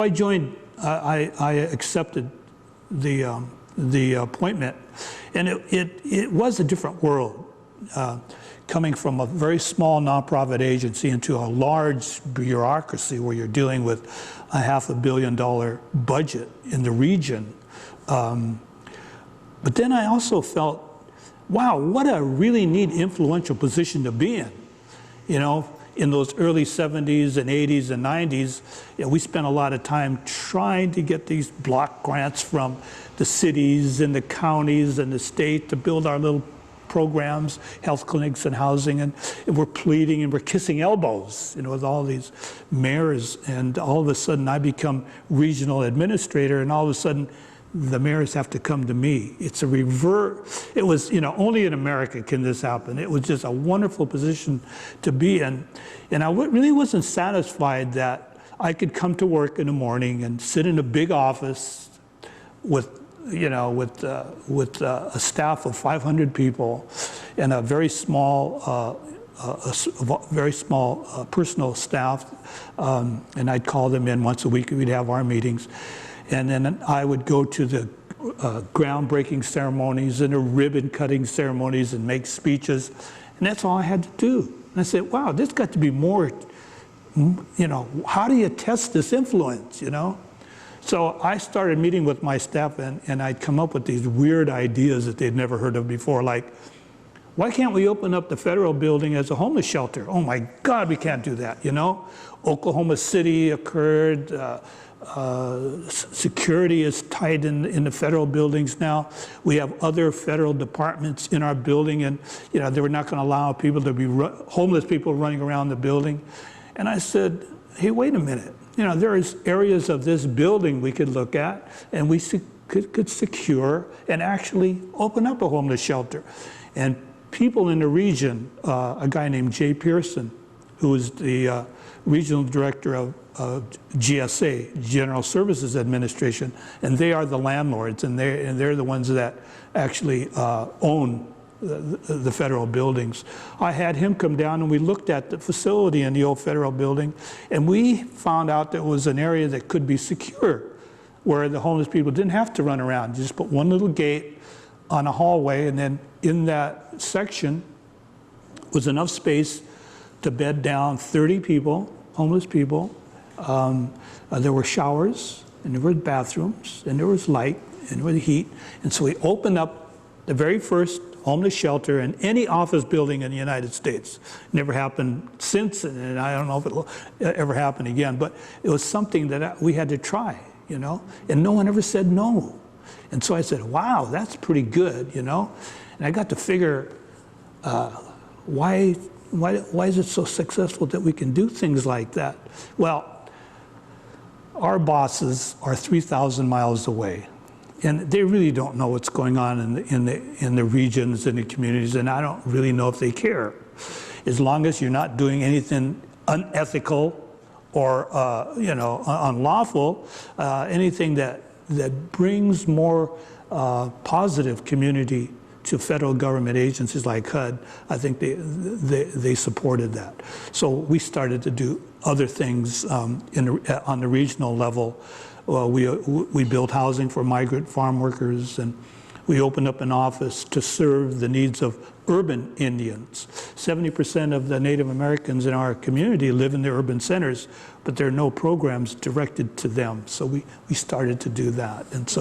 I accepted the appointment, and it was a different world, coming from a very small nonprofit agency into a large bureaucracy where you're dealing with a $500 million budget in the region. But then I also felt, wow, what a really neat, influential position to be in. You know, in those early 70s and 80s and 90s, we spent a lot of time trying to get these block grants from the cities and the counties and the state to build our little programs, health clinics and housing, and we're pleading and we're kissing elbows, with all these mayors, and all of a sudden I become regional administrator, and all of a sudden the mayors have to come to me. It's a reverse. It was, only in America can this happen. It was just a wonderful position to be in. And I really wasn't satisfied that I could come to work in the morning and sit in a big office with a staff of 500 people and a very small personal staff, and I'd call them in once a week. We'd have our meetings. And then I would go to the groundbreaking ceremonies and the ribbon cutting ceremonies and make speeches. And that's all I had to do. And I said, wow, there's got to be more, how do you test this influence, So I started meeting with my staff, and I'd come up with these weird ideas that they'd never heard of before, like, why can't we open up the federal building as a homeless shelter? Oh my God, we can't do that, Oklahoma City occurred. Security is tight in the federal buildings now. We have other federal departments in our building, and they were not going to allow people to be homeless people running around the building. And I said, hey, wait a minute. There is areas of this building we could look at, and we could secure and actually open up a homeless shelter. And people in the region, a guy named Jay Pearson, who is the regional director of GSA, General Services Administration, and they are the landlords, and they're the ones that actually own the federal buildings. I had him come down, and we looked at the facility in the old federal building, and we found out there was an area that could be secure, where the homeless people didn't have to run around. You just put one little gate on a hallway, and then in that section was enough space to bed down 30 people, homeless people. There were showers, and there were bathrooms, and there was light, and there was heat. And so we opened up the very first homeless shelter in any office building in the United States. Never happened since, and I don't know if it'll ever happen again, but it was something that we had to try, and no one ever said no. And so I said, wow, that's pretty good, And I got to figure, why is it so successful that we can do things like that? Well, our bosses are 3,000 miles away, and they really don't know what's going on in the regions and the communities, and I don't really know if they care. As long as you're not doing anything unethical or unlawful, anything that brings more positive community to federal government agencies like HUD, I think they supported that. So we started to do other things on the regional level. We built housing for migrant farm workers, and we opened up an office to serve the needs of urban Indians. 70% of the Native Americans in our community live in the urban centers, but there are no programs directed to them. So we started to do that. And so